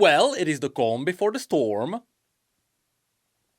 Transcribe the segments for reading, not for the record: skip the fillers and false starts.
Well, it is the calm before the storm.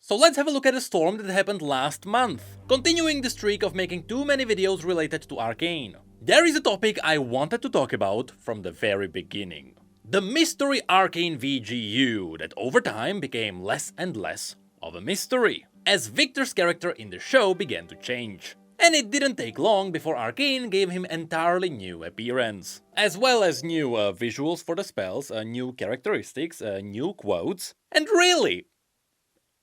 So let's have a look at a storm that happened last month, continuing the streak of making too many videos related to Arcane. There is a topic I wanted to talk about from the very beginning. The mystery Arcane VGU that over time became less and less of a mystery, as Viktor's character in the show began to change. And it didn't take long before Arcane gave him entirely new appearance, as well as new visuals for the spells, new characteristics, new quotes, and really,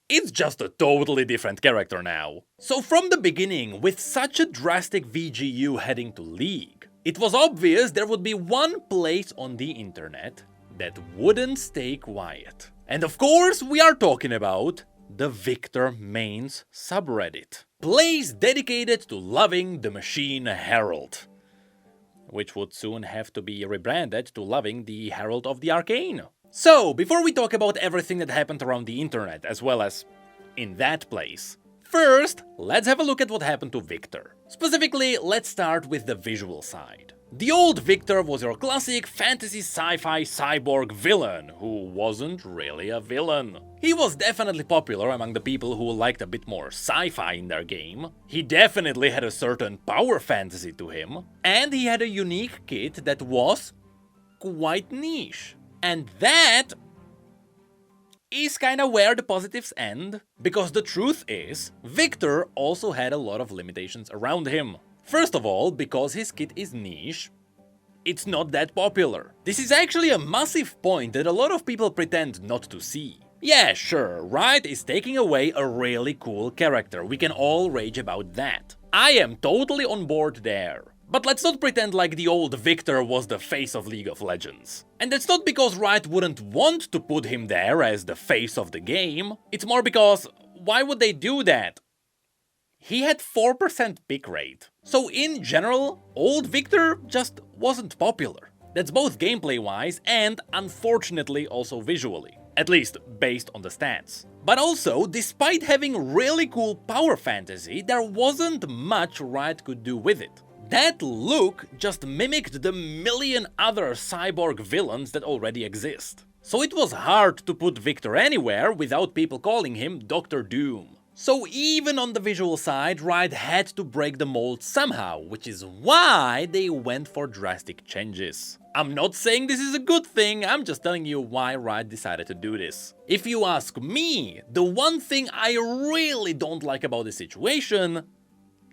it's just a totally different character now. So from the beginning, with such a drastic VGU heading to League, it was obvious there would be one place on the internet that wouldn't stay quiet. And of course, we are talking about the Viktor mains subreddit. Place dedicated to loving the Machine Herald, which would soon have to be rebranded to loving the Herald of the Arcane. So, before we talk about everything that happened around the internet, as well as in that place, first, let's have a look at what happened to Viktor. Specifically, let's start with the visual side. The old Viktor was your classic fantasy sci-fi cyborg villain, who wasn't really a villain. He was definitely popular among the people who liked a bit more sci-fi in their game. He definitely had a certain power fantasy to him, and he had a unique kit that was quite niche. And that is kinda where the positives end, because the truth is, Viktor also had a lot of limitations around him. First of all, because his kit is niche, it's not that popular. This is actually a massive point that a lot of people pretend not to see. Yeah, sure, Riot is taking away a really cool character, we can all rage about that. I am totally on board there. But let's not pretend like the old Viktor was the face of League of Legends. And that's not because Riot wouldn't want to put him there as the face of the game, it's more because, why would they do that? He had 4% pick rate. So in general, old Viktor just wasn't popular. That's both gameplay-wise and, unfortunately, also visually. At least, based on the stats. But also, despite having really cool power fantasy, there wasn't much Riot could do with it. That look just mimicked the million other cyborg villains that already exist. So it was hard to put Viktor anywhere without people calling him Dr. Doom. So even on the visual side, Riot had to break the mold somehow, which is why they went for drastic changes. I'm not saying this is a good thing, I'm just telling you why Riot decided to do this. If you ask me, the one thing I really don't like about the situation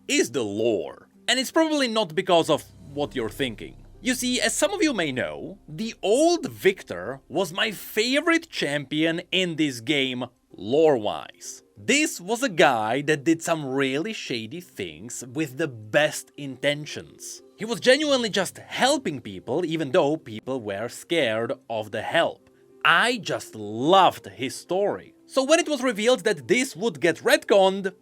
is the lore. And it's probably not because of what you're thinking. You see, as some of you may know, the old Viktor was my favorite champion in this game, lore-wise. This was a guy that did some really shady things with the best intentions. He was genuinely just helping people, even though people were scared of the help. I just loved his story. So when it was revealed that this would get retconned,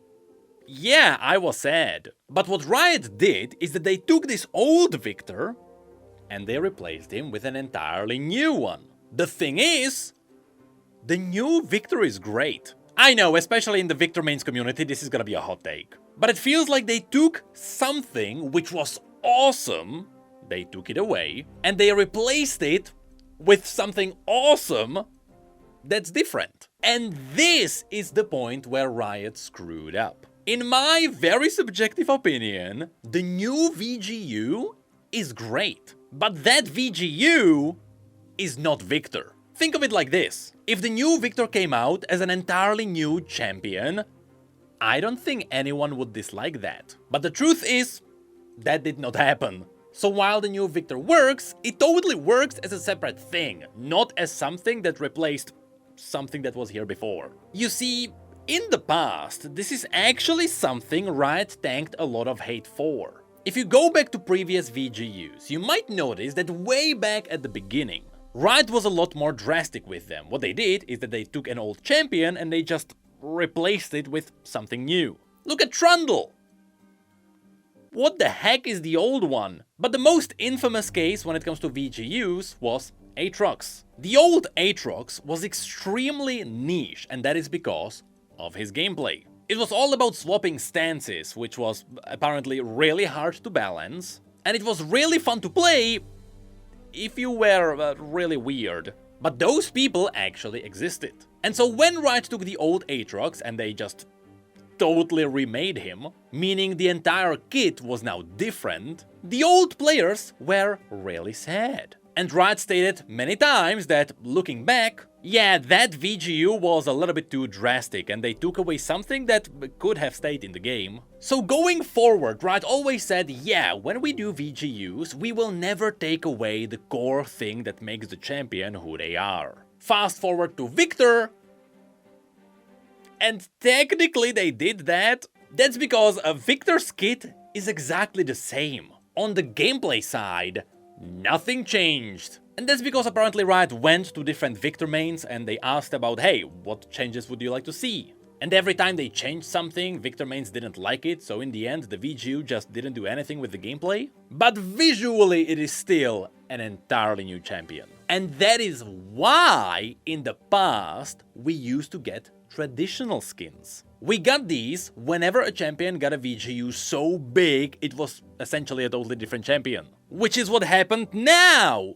yeah, I was sad. But what Riot did is that they took this old Viktor and they replaced him with an entirely new one. The thing is, the new Viktor is great. I know, especially in the Viktor mains community, this is gonna be a hot take. But it feels like they took something which was awesome, they took it away, and they replaced it with something awesome that's different. And this is the point where Riot screwed up. In my very subjective opinion, the new VGU is great, but that VGU is not Viktor. Think of it like this. If the new Viktor came out as an entirely new champion, I don't think anyone would dislike that. But the truth is, that did not happen. So while the new Viktor works, it totally works as a separate thing, not as something that replaced something that was here before. You see, in the past, this is actually something Riot tanked a lot of hate for. If you go back to previous VGUs, you might notice that way back at the beginning, Riot was a lot more drastic with them. What they did is that they took an old champion and they just replaced it with something new. Look at Trundle! What the heck is the old one? But the most infamous case when it comes to VGUs was Aatrox. The old Aatrox was extremely niche, and that is because of his gameplay. It was all about swapping stances, which was apparently really hard to balance, and it was really fun to play if you were really weird. But those people actually existed. And so when Riot took the old Aatrox and they just totally remade him, meaning the entire kit was now different, the old players were really sad. And Riot stated many times that, looking back, yeah, that VGU was a little bit too drastic and they took away something that could have stayed in the game. So going forward, Riot always said, yeah, when we do VGUs, we will never take away the core thing that makes the champion who they are. Fast forward to Viktor, and technically they did that. That's because Viktor's kit is exactly the same. On the gameplay side, nothing changed. And that's because apparently Riot went to different Viktor mains and they asked about, hey, what changes would you like to see? And every time they changed something, Viktor mains didn't like it, so in the end the VGU just didn't do anything with the gameplay. But visually it is still an entirely new champion. And that is why in the past we used to get traditional skins. We got these whenever a champion got a VGU so big it was essentially a totally different champion. Which is what happened now!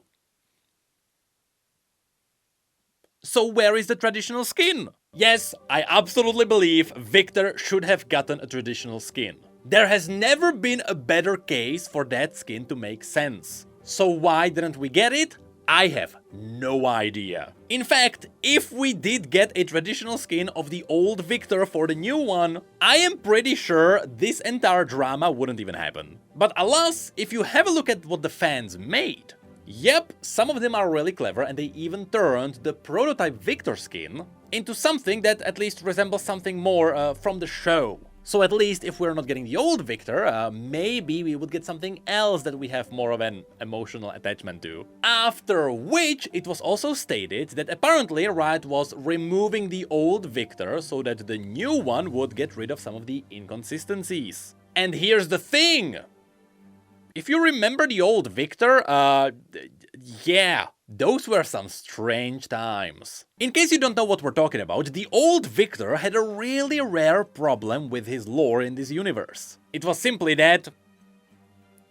So where is the traditional skin? Yes, I absolutely believe Viktor should have gotten a traditional skin. There has never been a better case for that skin to make sense. So why didn't we get it? I have no idea. In fact, if we did get a traditional skin of the old Viktor for the new one, I am pretty sure this entire drama wouldn't even happen. But alas, if you have a look at what the fans made, yep, some of them are really clever and they even turned the prototype Viktor skin into something that at least resembles something more from the show. So at least if we're not getting the old Viktor, maybe we would get something else that we have more of an emotional attachment to. After which, it was also stated that apparently Riot was removing the old Viktor so that the new one would get rid of some of the inconsistencies. And here's the thing! If you remember the old Viktor, yeah, those were some strange times. In case you don't know what we're talking about, the old Viktor had a really rare problem with his lore in this universe. It was simply that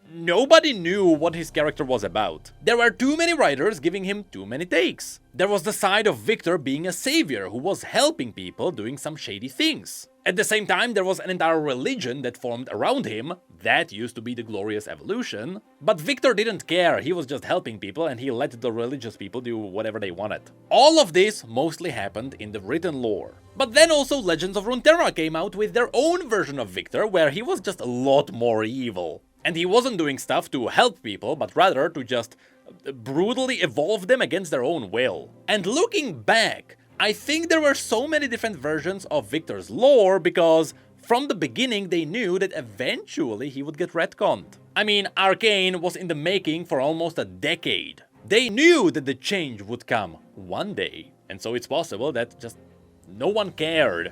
nobody knew what his character was about. There were too many writers giving him too many takes. There was the side of Viktor being a savior who was helping people doing some shady things. At the same time, there was an entire religion that formed around him. That used to be the Glorious Evolution. But Viktor didn't care, he was just helping people and he let the religious people do whatever they wanted. All of this mostly happened in the written lore. But then also Legends of Runeterra came out with their own version of Viktor, where he was just a lot more evil. And he wasn't doing stuff to help people, but rather to just brutally evolve them against their own will. And looking back, I think there were so many different versions of Viktor's lore because from the beginning they knew that eventually he would get retconned. I mean, Arcane was in the making for almost a decade. They knew that the change would come one day, and so it's possible that just no one cared.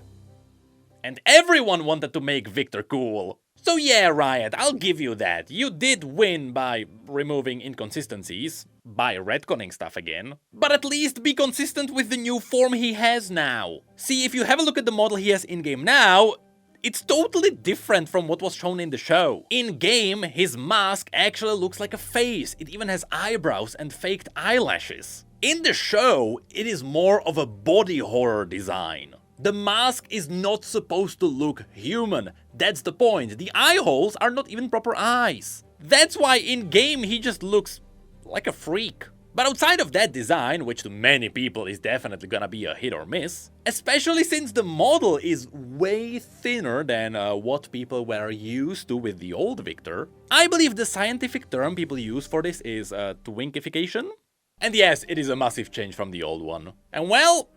And everyone wanted to make Viktor cool. So yeah, Riot, I'll give you that. You did win by removing inconsistencies, by retconning stuff again. But at least be consistent with the new form he has now. See, if you have a look at the model he has in-game now, it's totally different from what was shown in the show. In-game, his mask actually looks like a face. It even has eyebrows and faked eyelashes. In the show, it is more of a body horror design. The mask is not supposed to look human. That's the point. The eye holes are not even proper eyes. That's why in-game he just looks like a freak. But outside of that design, which to many people is definitely gonna be a hit or miss, especially since the model is way thinner than what people were used to with the old Viktor, I believe the scientific term people use for this is twinkification. And yes, it is a massive change from the old one. And well,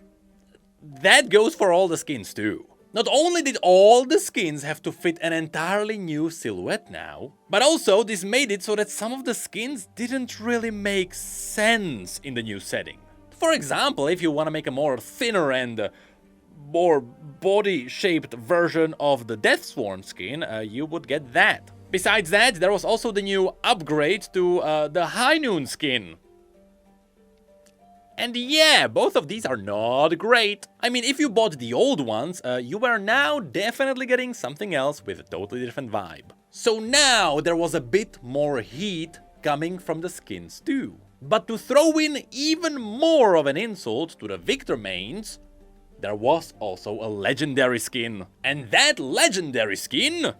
that goes for all the skins too. Not only did all the skins have to fit an entirely new silhouette now, but also this made it so that some of the skins didn't really make sense in the new setting. For example, if you want to make a more thinner and more body-shaped version of the Deathsworn skin, you would get that. Besides that, there was also the new upgrade to the High Noon skin. And yeah, both of these are not great. I mean, if you bought the old ones, you are now definitely getting something else with a totally different vibe. So now there was a bit more heat coming from the skins too. But to throw in even more of an insult to the Viktor mains, there was also a legendary skin. And that legendary skin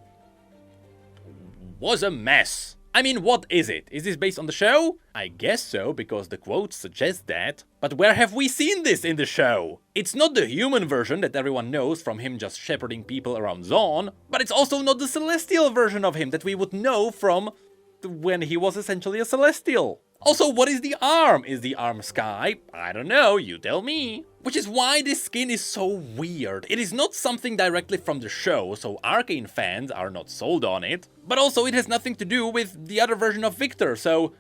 was a mess. I mean, what is it? Is this based on the show? I guess so, because the quotes suggest that. But where have we seen this in the show? It's not the human version that everyone knows from him just shepherding people around Zaun, but it's also not the celestial version of him that we would know from when he was essentially a celestial. Also, what is the arm? Is the arm sky? I don't know, you tell me. Which is why this skin is so weird. It is not something directly from the show, so Arcane fans are not sold on it. But also it has nothing to do with the other version of Viktor, so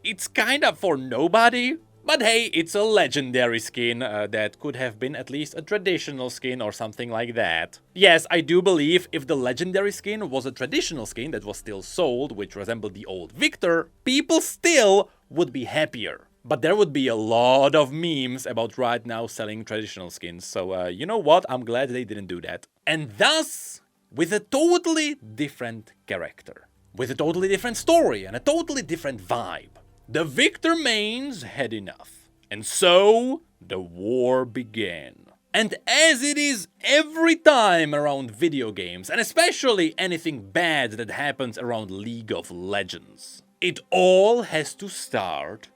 it's kinda for nobody. But hey, it's a legendary skin that could have been at least a traditional skin or something like that. Yes, I do believe if the legendary skin was a traditional skin that was still sold, which resembled the old Viktor, people still would be happier. But there would be a lot of memes about Riot now selling traditional skins, so you know what, I'm glad they didn't do that. And thus, with a totally different character, with a totally different story and a totally different vibe, the Viktor mains had enough, and so the war began. And as it is every time around video games, and especially anything bad that happens around League of Legends, it all has to start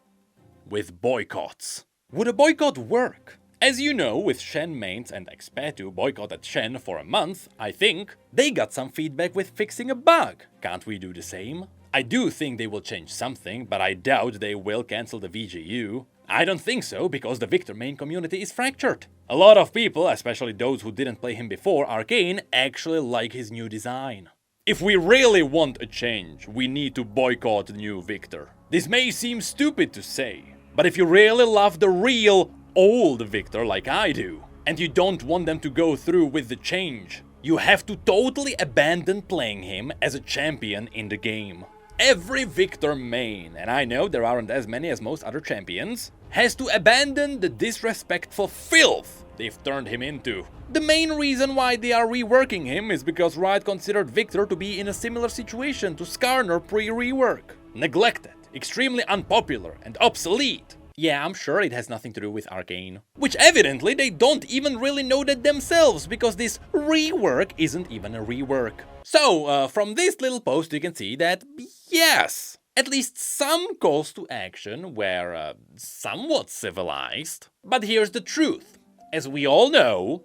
with boycotts. Would a boycott work? As you know, with Shen mains and Expetu boycotted Shen for a month, I think, they got some feedback with fixing a bug. Can't we do the same? I do think they will change something, but I doubt they will cancel the VGU. I don't think so, because the Viktor main community is fractured. A lot of people, especially those who didn't play him before Arcane, actually like his new design. If we really want a change, we need to boycott the new Viktor. This may seem stupid to say, but if you really love the real old Viktor like I do, and you don't want them to go through with the change, you have to totally abandon playing him as a champion in the game. Every Viktor main, and I know there aren't as many as most other champions, has to abandon the disrespectful filth they've turned him into. The main reason why they are reworking him is because Riot considered Viktor to be in a similar situation to Skarner pre-rework. Neglected, extremely unpopular, and obsolete. Yeah, I'm sure it has nothing to do with Arcane. Which evidently they don't even really know that themselves, because this rework isn't even a rework. So, from this little post you can see that, yes, at least some calls to action were somewhat civilized. But here's the truth. As we all know,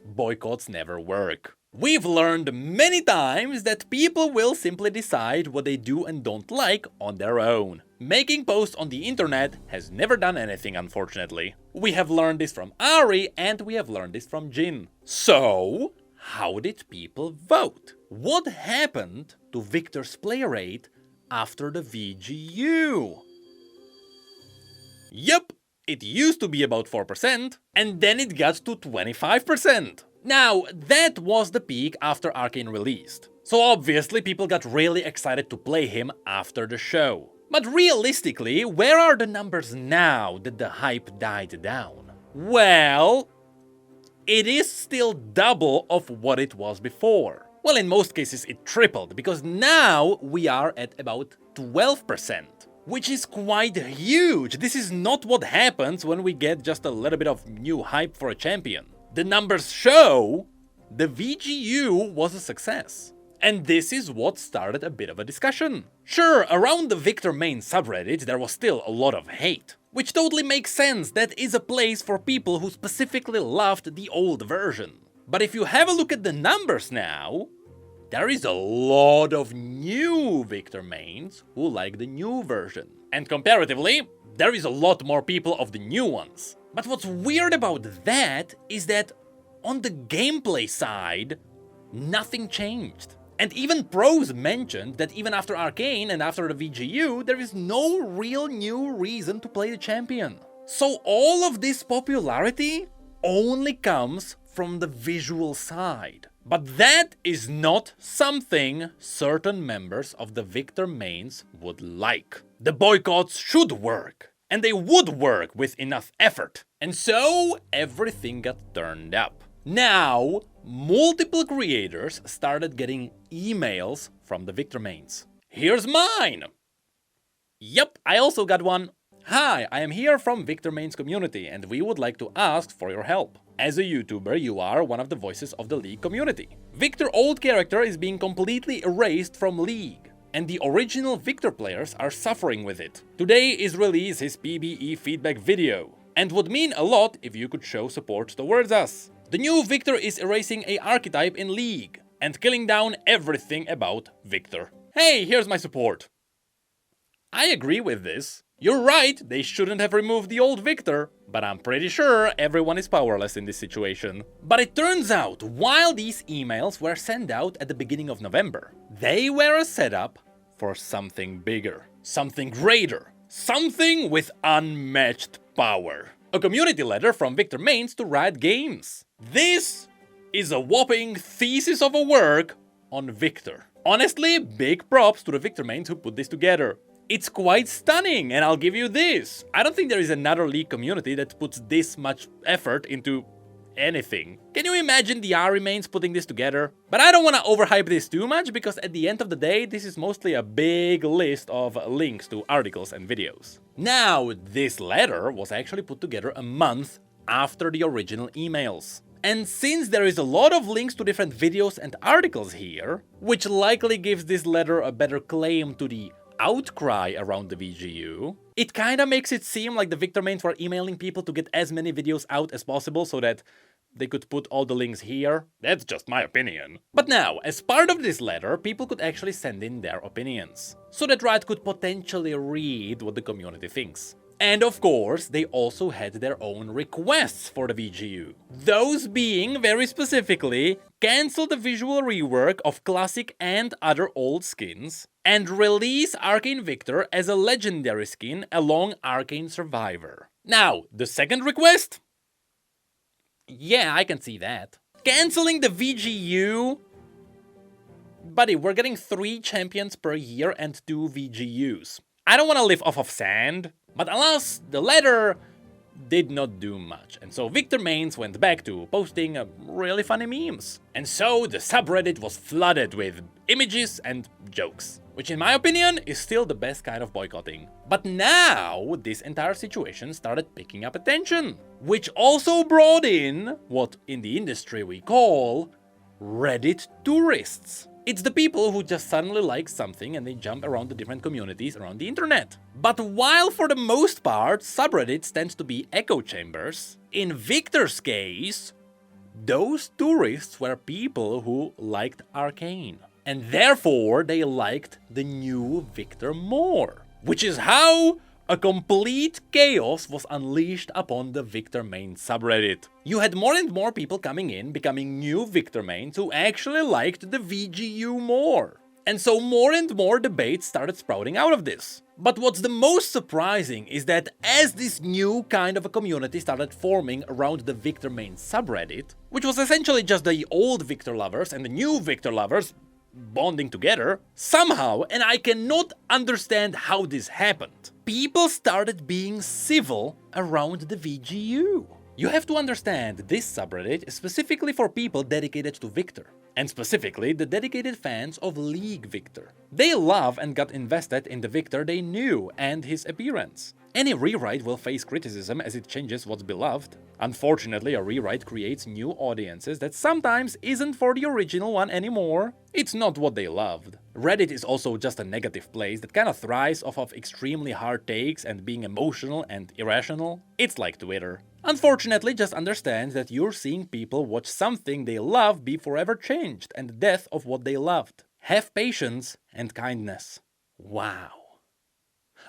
boycotts never work. We've learned many times that people will simply decide what they do and don't like on their own. Making posts on the internet has never done anything, unfortunately. We have learned this from Ari and we have learned this from Jin. So, how did people vote? What happened to Viktor's play rate after the VGU? Yup, it used to be about 4%, and then it got to 25%. Now, that was the peak after Arcane released. So obviously people got really excited to play him after the show. But realistically, where are the numbers now that the hype died down? Well, it is still double of what it was before. Well, in most cases it tripled, because now we are at about 12%. Which is quite huge. This is not what happens when we get just a little bit of new hype for a champion. The numbers show the VGU was a success. And this is what started a bit of a discussion. Sure, around the Viktor main subreddit there was still a lot of hate. Which totally makes sense, that is a place for people who specifically loved the old version. But if you have a look at the numbers now, there is a lot of new Viktor mains who like the new version. And comparatively, there is a lot more people of the new ones. But what's weird about that is that on the gameplay side, nothing changed. And even pros mentioned that even after Arcane and after the VGU, there is no real new reason to play the champion. So all of this popularity only comes from the visual side. But that is not something certain members of the Viktor mains would like. The boycotts should work. And they would work with enough effort. And so everything got turned up. Now, multiple creators started getting emails from the Viktor mains. Here's mine! Yep, I also got one. Hi, I am here from Viktor Main's community, and we would like to Hi, I am here from Viktor Main's community, and we would like to ask for your help. As a YouTuber, you are one of the voices of the League community. Viktor old character is being completely erased from League, and the original Viktor players are suffering with it. Today is release his PBE feedback video, and would mean a lot if you could show support towards us. The new Viktor is erasing a archetype in League, and killing down everything about Viktor. Hey, here's my support. I agree with this. You're right, they shouldn't have removed the old Viktor, but I'm pretty sure everyone is powerless in this situation. But it turns out, while these emails were sent out at the beginning of November, they were a setup for something bigger, something greater, something with unmatched power. A community letter from Viktor Mains to Riot Games. This is a whopping thesis of a work on Viktor. Honestly, big props to the Viktor Mains who put this together. It's quite stunning, and I'll give you this. I don't think there is another League community that puts this much effort into anything. Can you imagine the Ari mains putting this together? But I don't want to overhype this too much, because at the end of the day, this is mostly a big list of links to articles and videos. Now, this letter was actually put together a month after the original emails. And since there is a lot of links to different videos and articles here, which likely gives this letter a better claim to the outcry around the VGU, it kinda makes it seem like the Viktor mains were emailing people to get as many videos out as possible so that they could put all the links here. That's just my opinion. But now, as part of this letter, people could actually send in their opinions, so that Riot could potentially read what the community thinks. And of course, they also had their own requests for the VGU. Those being, very specifically, cancel the visual rework of classic and other old skins, and release Arcane Viktor as a legendary skin along Arcane Survivor. Now, the second request? Yeah, I can see that. Canceling the VGU? Buddy, we're getting 3 champions per year and 2 VGUs. I don't want to live off of sand, but alas, the letter did not do much, and so Viktor Mains went back to posting really funny memes. And so the subreddit was flooded with images and jokes, which in my opinion is still the best kind of boycotting. But now this entire situation started picking up attention, which also brought in what in the industry we call Reddit tourists. It's the people who just suddenly like something and they jump around the different communities around the internet. But while for the most part subreddits tend to be echo chambers, in Viktor's case, those tourists were people who liked Arcane. And therefore they liked the new Viktor more. Which is how a complete chaos was unleashed upon the Viktor main subreddit. You had more and more people coming in, becoming new Viktor mains who actually liked the VGU more. And so more and more debates started sprouting out of this. But what's the most surprising is that as this new kind of a community started forming around the Viktor main subreddit, which was essentially just the old Viktor lovers and the new Viktor lovers bonding together, somehow, and I cannot understand how this happened, people started being civil around the VGU. You have to understand, this subreddit is specifically for people dedicated to Viktor, and specifically the dedicated fans of League Viktor. They love and got invested in the Viktor they knew and his appearance. Any rewrite will face criticism as it changes what's beloved. Unfortunately, a rewrite creates new audiences that sometimes isn't for the original one anymore. It's not what they loved. Reddit is also just a negative place that kind of thrives off of extremely hard takes and being emotional and irrational. It's like Twitter. Unfortunately, just understand that you're seeing people watch something they love be forever changed and the death of what they loved. Have patience and kindness. Wow.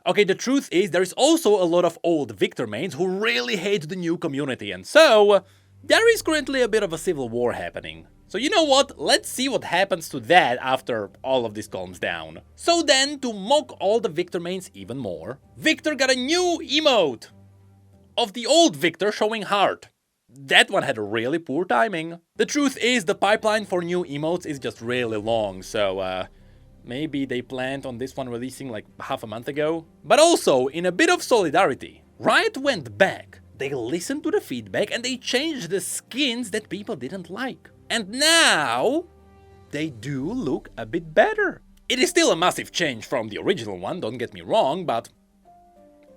Okay, the truth is there is also a lot of old Viktor mains who really hate the new community, and so there is currently a bit of a civil war happening. So you know what, let's see what happens to that after all of this calms down. So then, to mock all the Viktor mains even more, Viktor got a new emote of the old Viktor showing heart. That one had really poor timing. The truth is the pipeline for new emotes is just really long, so maybe they planned on this one releasing like half a month ago. But also, in a bit of solidarity, Riot went back, they listened to the feedback and they changed the skins that people didn't like. And now, they do look a bit better. It is still a massive change from the original one, don't get me wrong, but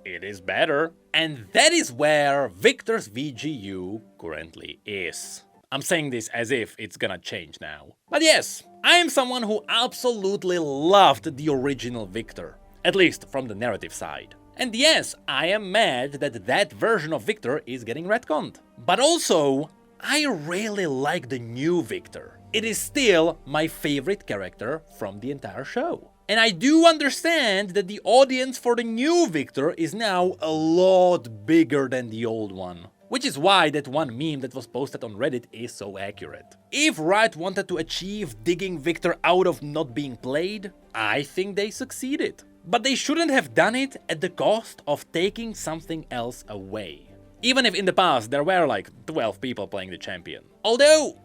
it is better. And that is where Viktor's VGU currently is. I'm saying this as if it's gonna change now. But yes, I am someone who absolutely loved the original Viktor, at least from the narrative side. And yes, I am mad that that version of Viktor is getting retconned. But also, I really like the new Viktor. It is still my favorite character from the entire show. And I do understand that the audience for the new Viktor is now a lot bigger than the old one. Which is why that one meme that was posted on Reddit is so accurate. If Riot wanted to achieve digging Viktor out of not being played, I think they succeeded. But they shouldn't have done it at the cost of taking something else away. Even if in the past there were like 12 people playing the champion. Although,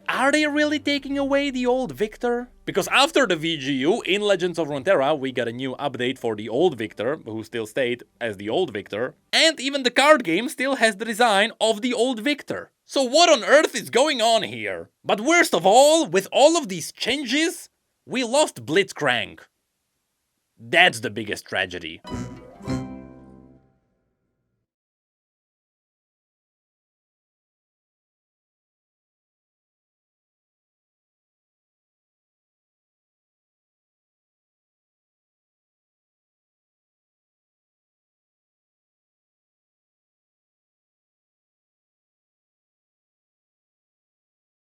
are they really taking away the old Viktor? Because after the VGU, in Legends of Runeterra, we got a new update for the old Viktor, who still stayed as the old Viktor, and even the card game still has the design of the old Viktor. So what on earth is going on here? But worst of all, with all of these changes, we lost Blitzcrank. That's the biggest tragedy.